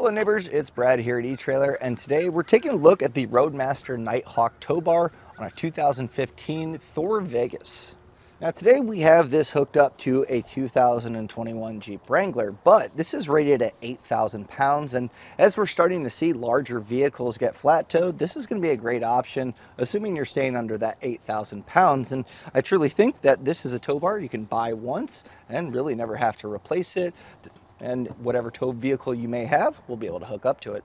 Hello neighbors, it's Brad here at eTrailer, and today we're taking a look at the Roadmaster Nighthawk Tow Bar on a 2015 Thor Vegas. Now today we have this hooked up to a 2021 Jeep Wrangler, but this is rated at 8,000 pounds, and as we're starting to see larger vehicles get flat towed, this is going to be a great option, assuming you're staying under that 8,000 pounds. And I truly think that this is a tow bar you can buy once and really never have to replace it, and whatever tow vehicle you may have, we'll be able to hook up to it.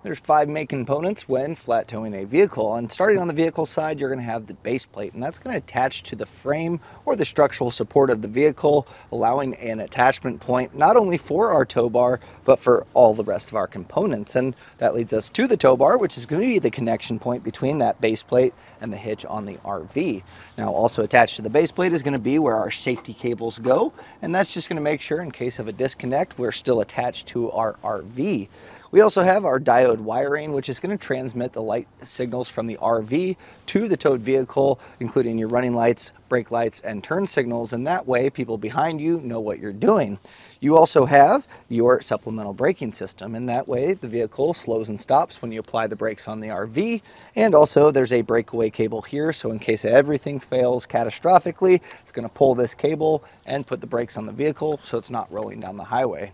There's 5 main components when flat towing a vehicle, and starting on the vehicle side, you're going to have the base plate, and that's going to attach to the frame or the structural support of the vehicle, allowing an attachment point not only for our tow bar but for all the rest of our components. And that leads us to the tow bar, which is going to be the connection point between that base plate and the hitch on the RV. Now also attached to the base plate is going to be where our safety cables go, and that's just going to make sure in case of a disconnect we're still attached to our RV. We also have our diode wiring, which is going to transmit the light signals from the RV to the towed vehicle, including your running lights, brake lights, and turn signals, and that way people behind you know what you're doing. You also have your supplemental braking system, and that way the vehicle slows and stops when you apply the brakes on the RV. And also there's a breakaway cable here, so in case everything fails catastrophically, it's going to pull this cable and put the brakes on the vehicle so it's not rolling down the highway.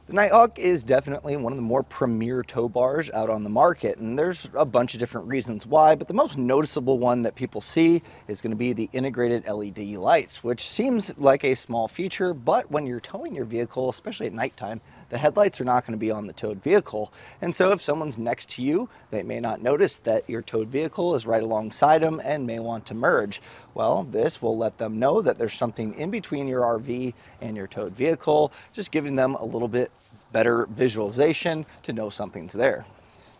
The Nighthawk is definitely one of the more premier tow bars out on the market, and there's a bunch of different reasons why, but the most noticeable one that people see is going to be the integrated LED lights, which seems like a small feature, but when you're towing your vehicle, especially at nighttime, the headlights are not going to be on the towed vehicle. And so if someone's next to you, they may not notice that your towed vehicle is right alongside them and may want to merge. Well, this will let them know that there's something in between your RV and your towed vehicle, just giving them a little bit better visualization to know something's there.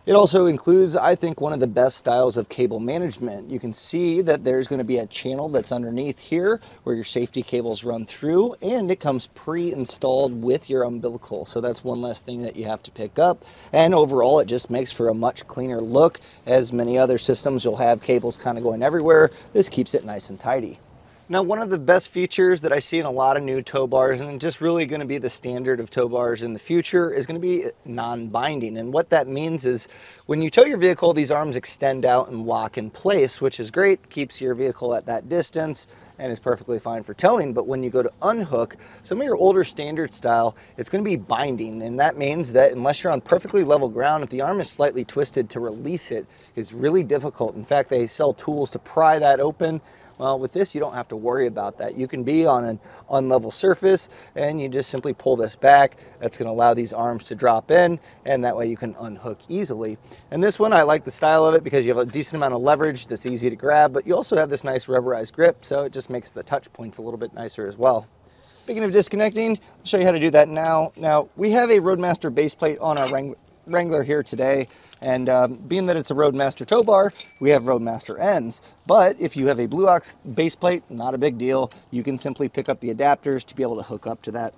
It also includes, I think, one of the best styles of cable management. You can see that there's going to be a channel that's underneath here where your safety cables run through, and it comes pre-installed with your umbilical. So that's one less thing that you have to pick up. And overall, it just makes for a much cleaner look. As many other systems, you'll have cables kind of going everywhere. This keeps it nice and tidy. Now, one of the best features that I see in a lot of new tow bars, and just really going to be the standard of tow bars in the future, is going to be non-binding. And what that means is when you tow your vehicle, these arms extend out and lock in place, which is great, keeps your vehicle at that distance, and is perfectly fine for towing. But when you go to unhook, some of your older standard style, it's going to be binding, and that means that unless you're on perfectly level ground, if the arm is slightly twisted, to release it is really difficult. In fact, they sell tools to pry that open. Well, with this, you don't have to worry about that. You can be on an unlevel surface, and you just simply pull this back. That's going to allow these arms to drop in, and that way you can unhook easily. And this one, I like the style of it because you have a decent amount of leverage that's easy to grab, but you also have this nice rubberized grip, so it just makes the touch points a little bit nicer as well. Speaking of disconnecting, I'll show you how to do that now. Now, we have a Roadmaster base plate on our Wrangler here today, and being that it's a Roadmaster tow bar, we have Roadmaster ends. But if you have a Blue Ox base plate, not a big deal. You can simply pick up the adapters to be able to hook up to that.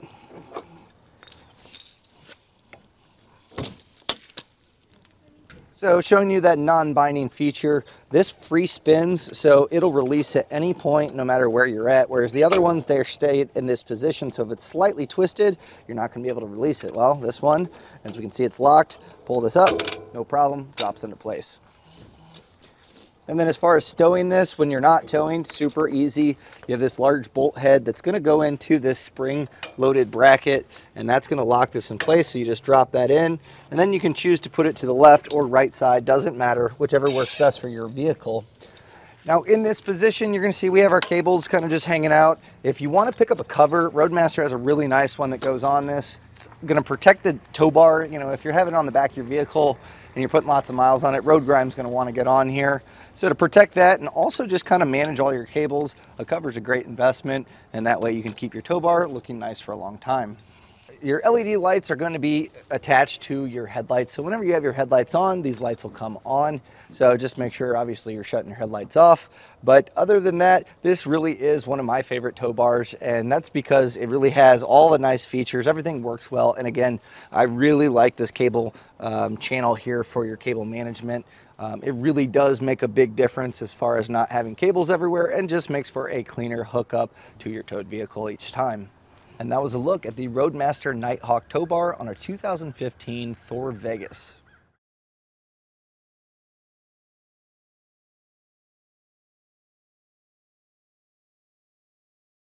So showing you that non-binding feature, this free spins, so it'll release at any point no matter where you're at, whereas the other ones, they're stayed in this position, so if it's slightly twisted, you're not going to be able to release it. Well, this one, as we can see, it's locked. Pull this up, no problem, drops into place. And then as far as stowing this, when you're not towing, super easy. You have this large bolt head that's going to go into this spring-loaded bracket, and that's going to lock this in place, so you just drop that in. And then you can choose to put it to the left or right side, doesn't matter, whichever works best for your vehicle. Now in this position, you're going to see we have our cables kind of just hanging out. If you want to pick up a cover, Roadmaster has a really nice one that goes on this. It's going to protect the tow bar. You know, if you're having it on the back of your vehicle and you're putting lots of miles on it, road grime's going to want to get on here. So to protect that and also just kind of manage all your cables, a cover is a great investment, and that way you can keep your tow bar looking nice for a long time. Your LED lights are going to be attached to your headlights, so whenever you have your headlights on, these lights will come on. So just make sure, obviously, you're shutting your headlights off. But other than that, this really is one of my favorite tow bars, and that's because it really has all the nice features. Everything works well, and again, I really like this cable channel here for your cable management. It really does make a big difference as far as not having cables everywhere, and just makes for a cleaner hookup to your towed vehicle each time. And that was a look at the Roadmaster Nighthawk Tow Bar on our 2015 Thor Vegas.